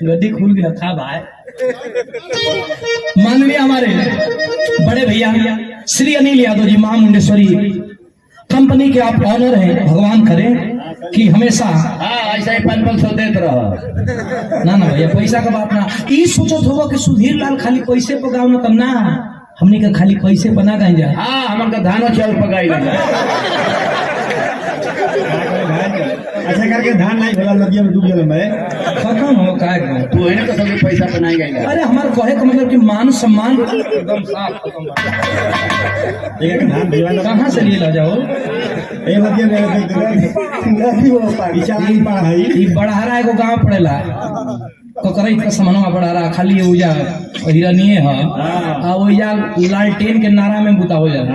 गड्डी खुल गया था भाई। माननीय हमारे बड़े भैया श्री अनिल यादव जी मां मुंडेश्वरी कंपनी के आप ऑनर हैं। भगवान करें कि हमेशा ऐसा ही 500 देते रहो। ना भैया पैसा का बात ना। ई सोचत होगा कि सुधीर लाल खाली पैसे पकाओ ना, तब ना हमने का खाली पैसे बना गए जा। हमन का धानो चावल पकाई अच्छा करके धान नहीं भला नदिया में डूब गया मैं खत्म हो का तू है ना तो सबके पैसा बनाई गई। अरे हमारे कहे का मतलब कि मान सम्मान एकदम साफ खत्म। धान भिजवाना कहाँ से लिए ला जाओ ए नदिया में नदी वो पीछा नहीं पड़ा है। ई बड़हरा एगो गांव पड़ेला ककरई का समनवा बड़हरा खाली उजा हिरनिए ह आ ओजा लालटेन के नारा में बुता हो जाता।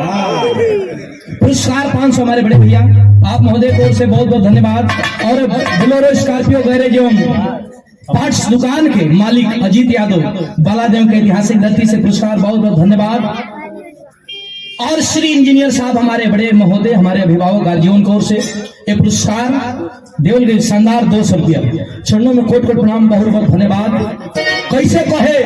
पुरस्कार 500 हमारे बड़े भैया आप महोदय को ओर से बहुत बहुत धन्यवाद। और बोलेरो स्कॉर्पियो गैरेज एवं पार्ट्स दुकान के मालिक अजीत यादव बालादेव के ऐतिहासिक धरती से पुरस्कार बहुत बहुत धन्यवाद। और श्री इंजीनियर साहब हमारे बड़े महोदय हमारे अभिभावक गार्जियन की ओर से ये पुरस्कार देवल गई शानदार 200 रुपया। चरणों में कोट कोट प्रणाम बहुत बहुत धन्यवाद। कैसे कहे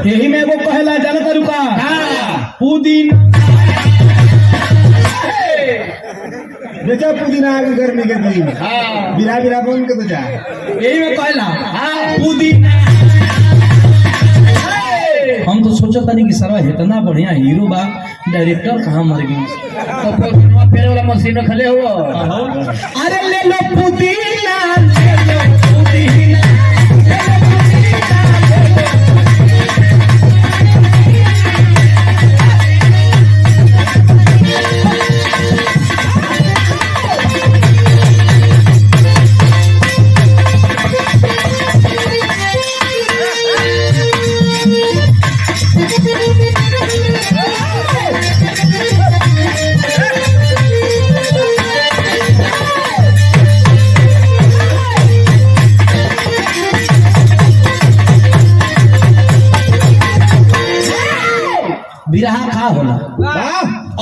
यही में वो कहला जानता रुका पुदीना देखा पुदीना आगे गर्मी के दिन बिरा बिरा बन के तो जा यही में कहला पुदीना। हम तो सोचा था नहीं कि सरवा इतना बढ़िया हीरो बा डायरेक्टर कहाँ मर गई। तो फेरे वाला मशीन खले हो। अरे ले लो पुदीना ले लो पुदीना। बिरहा खा होला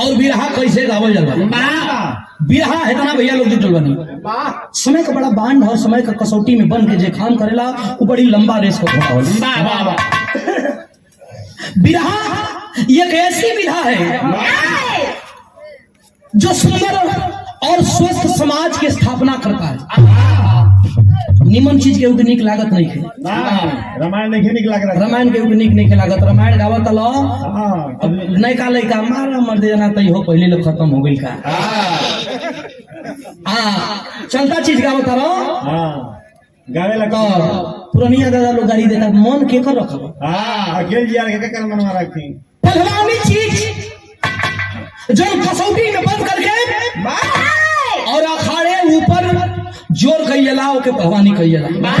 और बिरहा कैसे गावल जाला। बिरहा है ना भैया लोग जुटल बनी। समय का बड़ा बांध और समय का कसौटी में बन के जे काम करेला वो बड़ी लंबा रेस को घोड़ा होला। बिरहा एक ऐसी विधा है जो सुंदर और स्वस्थ समाज की स्थापना करता है। निमन चीज के ऊपर निक लागत नहीं है। रामायण नहीं निक लाग रहा। रामायण के ऊपर निक नहीं लागत। रामायण गावत लो नहीं का लइका मारा मर दे जाना तई हो पहले लोग खत्म हो गई का। चलता चीज गावत लो गावे लगा पुरानिया दादा लोग गाड़ी देता मन के कर रखल। अकेले यार के कर मनवा रखी पहलवानी चीज जो कसौटी में बंद करके और अखाड़े ऊपर जोर कहिला ओके पहलवानी कहिला।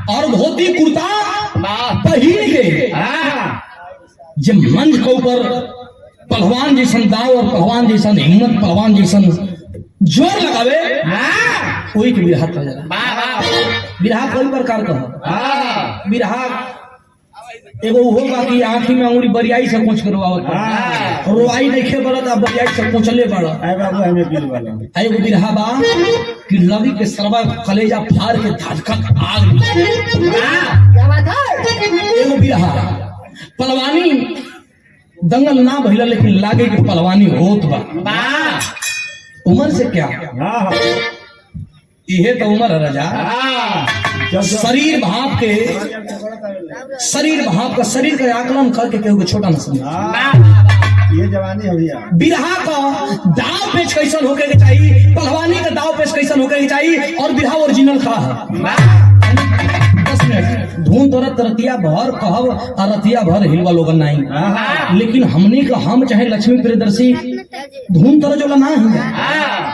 और धोती कुर्ता पहिन के जब मंच के ऊपर पहलवान जैसन दाव और पहलवान जैसन हिम्मत पहलवान जैसन जोर लगावे कोई के बिरहा कहा जाला। बिरहा कोई प्रकार का बिरहा एगो होगा कि आंखी में अंगुरी बरियाई से पूछ करवाओ रोआई नहीं खे बड़ा बरियाई से पूछले बड़ा। बाबू हमें बिल वाला एगो बिरहा बा कि रवि के सरवा कलेजा फाड़ के धड़कत आग। एगो बिरहा पलवानी दंगल ना भइला लेकिन लागे कि पहलवानी होत बा। उम्र से क्या, हाँ हाँ इहे तो उम्र है राजा। जब शरीर भाप के शरीर का आकलन करके केहू के छोटा न समझ। ये जवानी हो गया। बिरहा का दाव पेच कैसन होके के चाहिए, पहलवानी का दाव पेच कैसन होके के चाहिए, और बिरहा ओरिजिनल का है। 10 मिनट धून तोरत रतिया भर कहब और रतिया भर हिलवा लोगन नहीं, लेकिन हमनी का हम चाहे लक्ष्मी प्रियदर्शी धून तरह जो ना है,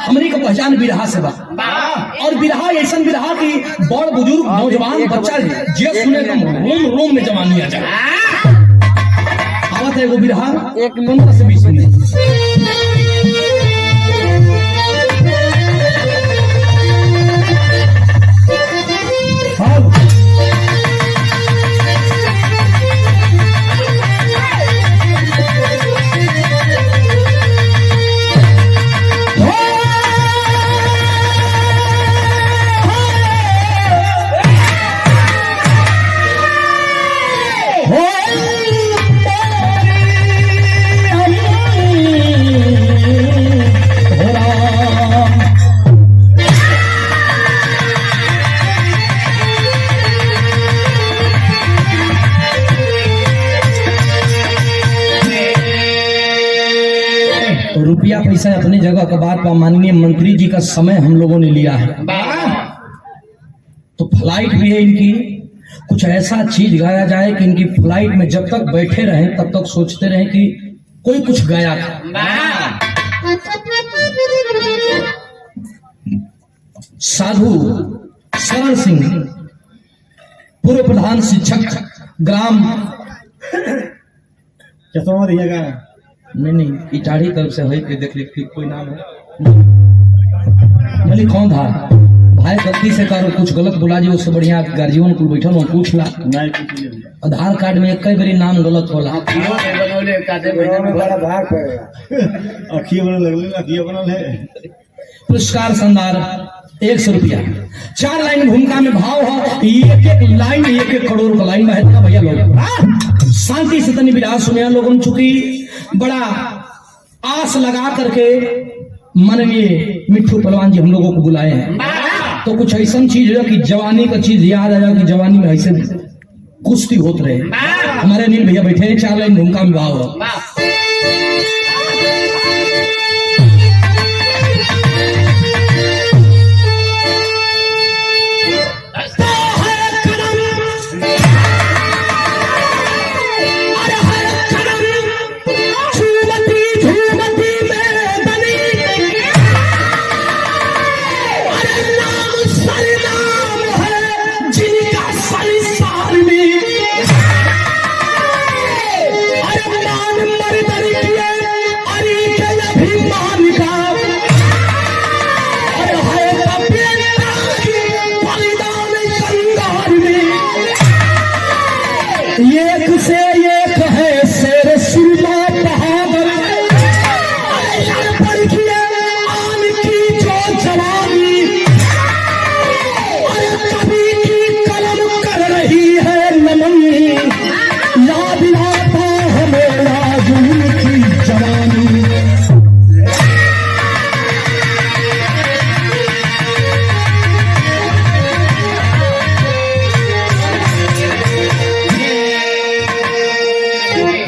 हमनी का पहचान बिरहा से बा। और बिरहा ऐसा बिरहा की बड़ बुजुर्ग नौजवान बच्चा जे सुने तो रोम रोम में जवानी आ जाए। आवत है वो बिरहा 15 से 20 मिनट। रुपया पैसा अपने जगह का बात पर, माननीय मंत्री जी का समय हम लोगों ने लिया है, तो फ्लाइट भी है इनकी। कुछ ऐसा चीज गाया जाए कि इनकी फ्लाइट में जब तक बैठे रहें तब तक सोचते रहें कि कोई कुछ गाया था। साधु शरण सिंह, पूर्व प्रधान शिक्षक ग्राम चश्मा दिएगा। नहीं इटाढ़ी तरफ से है कि देख लिख कोई नाम है भले कौन था भाई, गलती से करो कुछ गलत बोला जी, उससे बढ़िया गार्जियन को बैठल वहाँ पूछ ला। आधार कार्ड में कई बारी नाम गलत होला। बड़ा भार पड़ेगा। अखिया बनल लगले, अखिया बनल है। पुरस्कार संदार 100 रुपया। 4 लाइन भूमिका में भाव है, एक लाइन 1 करोड़ का लाइन है भैया लोग। शांति से तनी विराज सुने लोगों, चूंकि बड़ा आस लगा करके माननीय मिट्ठू पहलवान जी हम लोगों को बुलाए हैं, तो कुछ ऐसा चीज है कि जवानी का चीज याद आया कि जवानी में ऐसे कुश्ती होत रहे। हमारे अनिल भैया बैठे हैं, 4 लाइन भूमिका में भाव है। एक से एक है शेर सुरमा बहादुर, आन की जो जवानी, कभी की कलम कर रही है नमन, याद आता हमें आज उनकी जवानी।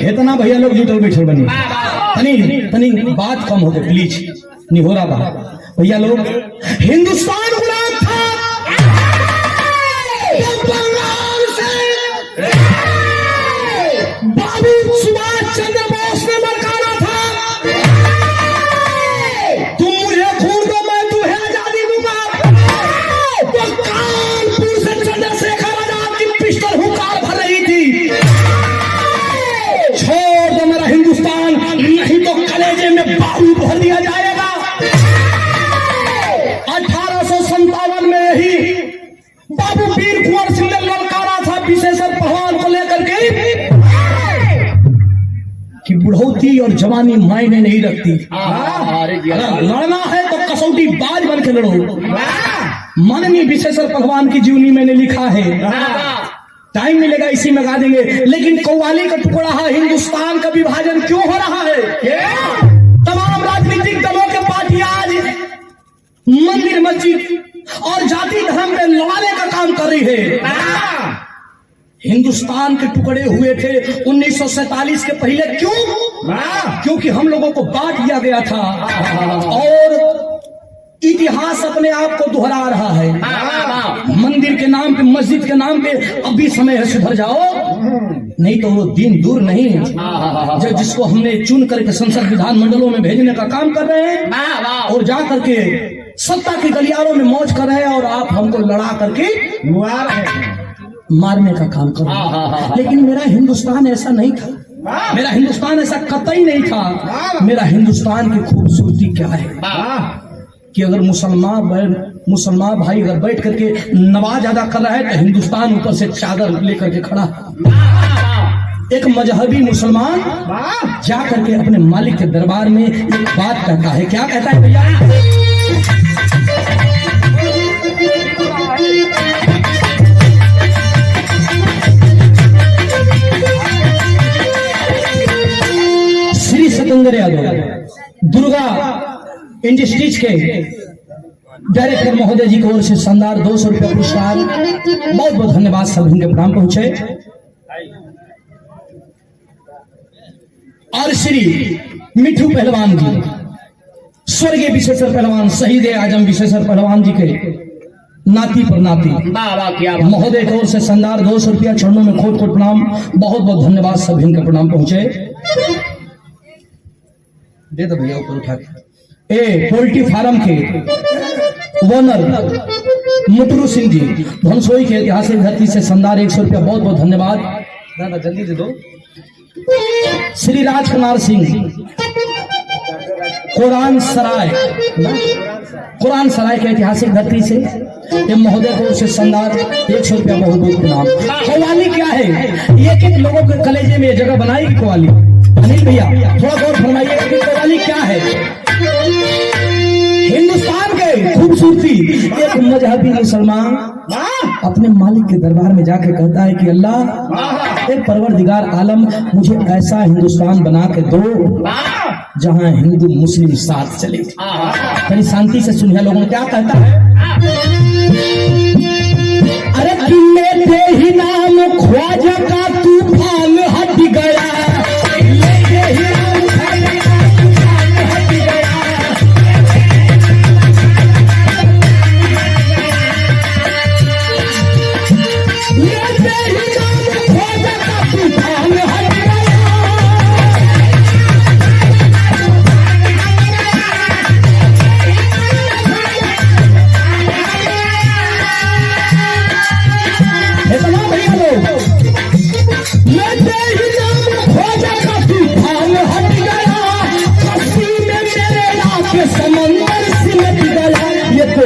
इतना भैया लोग जुटल बैठल बनी, तनी तनी बात कम हो गई प्लीज, निहोरा बा भैया लोग। हिंदुस्तान गुलाम था बंगाल से, बाबू सुभाष चंद्र बोस ने मरकाना था, तुम मुझे खून दो मैं तुम्हें आजादी दूंगा। तो कानपुर से चंद्रशेखर आजाद की पिस्टल हुंकार भर रही थी, छोड़ दो मेरा हिंदुस्तान, नहीं तो कलेजे में बारूद भर दिया जाएगा। 1857 में ही बाबू वीर कुंवर सिंह ने ललकारा था विशेषर पहलवान को लेकर के कि बुढ़ौती और जवानी मायने नहीं रखती, अगर लड़ना है तो कसौटी बाज बन के लड़ो। माननीय विशेषर पहलवान की जीवनी मैंने लिखा है, टाइम मिलेगा इसी में गा देंगे। लेकिन कव्वाली का टुकड़ा है, हिंदुस्तान का विभाजन क्यों हो रहा है? तमाम राजनीतिक दलों के पार्टियां आज मंदिर मस्जिद और जाति धर्म में लड़ाने का काम कर रही है। हिंदुस्तान के टुकड़े हुए थे 1947 के पहले, क्यों? क्योंकि हम लोगों को बांट दिया गया था और इतिहास अपने आप को दोहरा रहा है। मंदिर के नाम पे, मस्जिद के नाम पे अभी समय है, सुधर जाओ, नहीं तो वो दिन दूर नहीं जो जिसको हमने चुन करके संसद विधानमंडलों में भेजने का काम कर रहे हैं और जा करके सत्ता के गलियारों में मौज कर रहे हैं और आप हमको लड़ा करके मारने का काम कर रहे हैं। लेकिन मेरा हिंदुस्तान ऐसा नहीं था, मेरा हिंदुस्तान ऐसा कतई नहीं था। मेरा हिंदुस्तान की खूबसूरती क्या है कि अगर मुसलमान भाई अगर बैठ करके नमाज अदा कर रहा है तो हिंदुस्तान ऊपर से चादर लेकर के खड़ा। एक मजहबी मुसलमान जा करके अपने मालिक के दरबार में एक बात कहता है। क्या कहता है भैया? श्री सतेंद्र यादव दुर्गा इंडस्ट्रीज के डायरेक्टर महोदय जी की ओर से शानदार 200 रुपया पुरस्कार। बहुत बहुत धन्यवाद, सभी के प्रणाम पहुंचे। और श्री मिठू पहलवान जी, स्वर्गीय विशेषर पहलवान, शहीद आजम विशेषर पहलवान जी के नाती पर नाती महोदय की ओर से शानदार 200 रुपया, चरणों में खोट खोट प्रणाम। बहुत बहुत धन्यवाद, सभी के प्रणाम पहुंचे। दे दो भैया ऊपर उठा के। पोल्ट्री फार्म के ओनर मुटरू सिंह जी धनसोई के ऐतिहासिक धरती से शानदार 100 रुपया, बहुत बहुत धन्यवाद। दादा जल्दी दे दो। श्री राजकुमार सिंह कुरान सराय के ऐतिहासिक धरती से ये महोदय को से शानदार 100 रुपया, बहुत बहुत प्रणाम। कव्वाली क्या है? एक एक लोगों के कलेजे में ये जगह बनाएगी कव्वाली। अनिल भैया थोड़ा गौर फरमाइएगा कि कव्वाली क्या है। हिंदुस्तान के खूबसूरती, एक मजहबी मुसलमान अपने मालिक के दरबार में जाके कहता है कि अल्लाह, एक परवरदिगार आलम, मुझे ऐसा हिंदुस्तान बना के दो जहां हिंदू मुस्लिम साथ चले। थोड़ी शांति से सुनिए लोगों ने क्या कहता है। अरे किन्ने ही नाम ख्वाजा का तूफान हट गया, समंदर सिमट गया, ये तो